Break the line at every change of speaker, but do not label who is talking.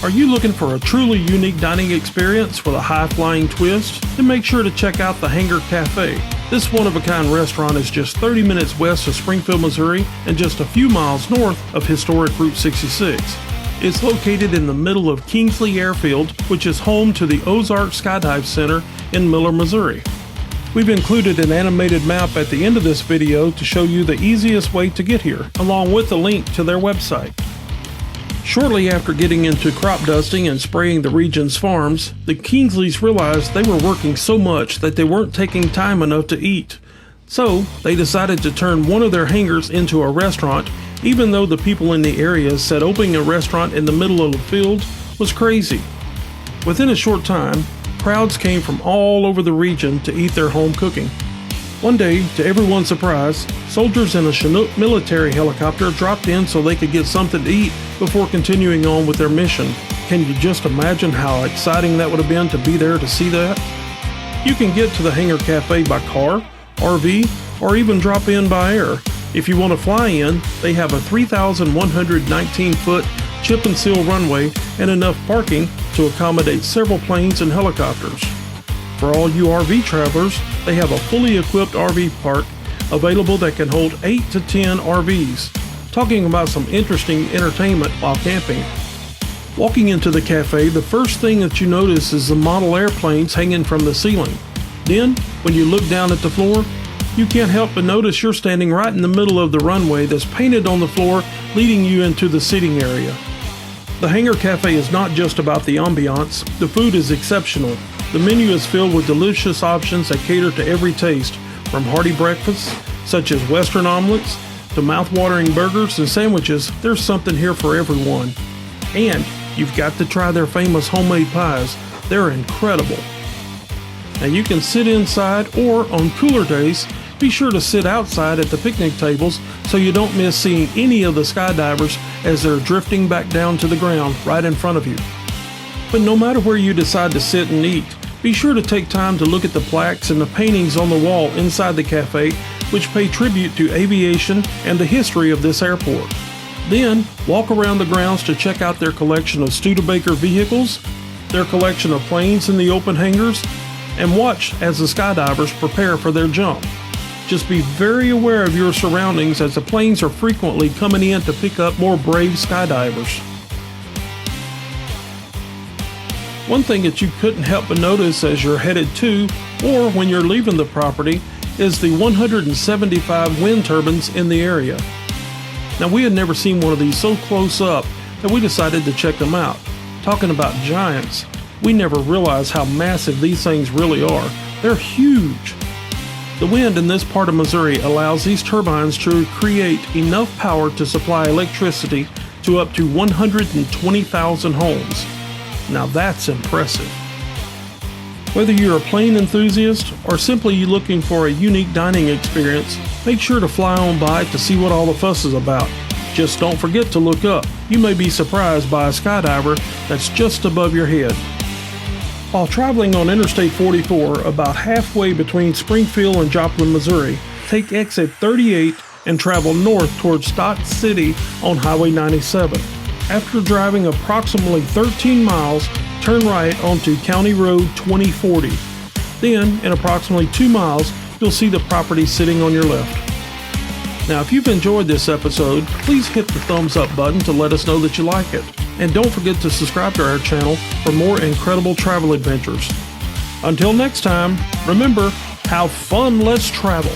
Are you looking for a truly unique dining experience with a high-flying twist? Then make sure to check out the Hanger Kafe. This one-of-a-kind restaurant is just 30 minutes west of Springfield, Missouri, and just a few miles north of historic Route 66. It's located in the middle of Kingsley Airfield, which is home to the Ozark Skydive Center in Miller, Missouri. We've included an animated map at the end of this video to show you the easiest way to get here, along with a link to their website. Shortly after getting into crop dusting and spraying the region's farms, the Kingsleys realized they were working so much that they weren't taking time enough to eat. So, they decided to turn one of their hangars into a restaurant, even though the people in the area said opening a restaurant in the middle of the field was crazy. Within a short time, crowds came from all over the region to eat their home cooking. One day, to everyone's surprise, soldiers in a Chinook military helicopter dropped in so they could get something to eat before continuing on with their mission. Can you just imagine how exciting that would have been to be there to see that? You can get to the Hanger Cafe by car, RV, or even drop in by air. If you want to fly in, they have a 3,119-foot chip and seal runway and enough parking to accommodate several planes and helicopters. For all you RV travelers, they have a fully equipped RV park available that can hold 8 to 10 RVs. Talking about some interesting entertainment while camping. Walking into the cafe, the first thing that you notice is the model airplanes hanging from the ceiling. Then, when you look down at the floor, you can't help but notice you're standing right in the middle of the runway that's painted on the floor, leading you into the seating area. The Hanger Cafe is not just about the ambiance, the food is exceptional. The menu is filled with delicious options that cater to every taste, from hearty breakfasts, such as Western omelets, to mouth-watering burgers and sandwiches. There's something here for everyone. And you've got to try their famous homemade pies. They're incredible. Now you can sit inside, or on cooler days, be sure to sit outside at the picnic tables so you don't miss seeing any of the skydivers as they're drifting back down to the ground right in front of you. But no matter where you decide to sit and eat, be sure to take time to look at the plaques and the paintings on the wall inside the cafe, which pay tribute to aviation and the history of this airport. Then, walk around the grounds to check out their collection of Studebaker vehicles, their collection of planes in the open hangars, and watch as the skydivers prepare for their jump. Just be very aware of your surroundings as the planes are frequently coming in to pick up more brave skydivers. One thing that you couldn't help but notice as you're headed to, or when you're leaving the property, is the 175 wind turbines in the area. Now, we had never seen one of these so close up that we decided to check them out. Talking about giants, we never realized how massive these things really are. They're huge. The wind in this part of Missouri allows these turbines to create enough power to supply electricity to up to 120,000 homes. Now that's impressive. Whether you're a plane enthusiast or simply looking for a unique dining experience, make sure to fly on by to see what all the fuss is about. Just don't forget to look up. You may be surprised by a skydiver that's just above your head. While traveling on Interstate 44 about halfway between Springfield and Joplin, Missouri, take exit 38 and travel north towards Dodge City on Highway 97. After driving approximately 13 miles, turn right onto County Road 2040. Then, in approximately 2 miles, you'll see the property sitting on your left. Now, if you've enjoyed this episode, please hit the thumbs up button to let us know that you like it. And don't forget to subscribe to our channel for more incredible travel adventures. Until next time, remember, have fun, let's travel.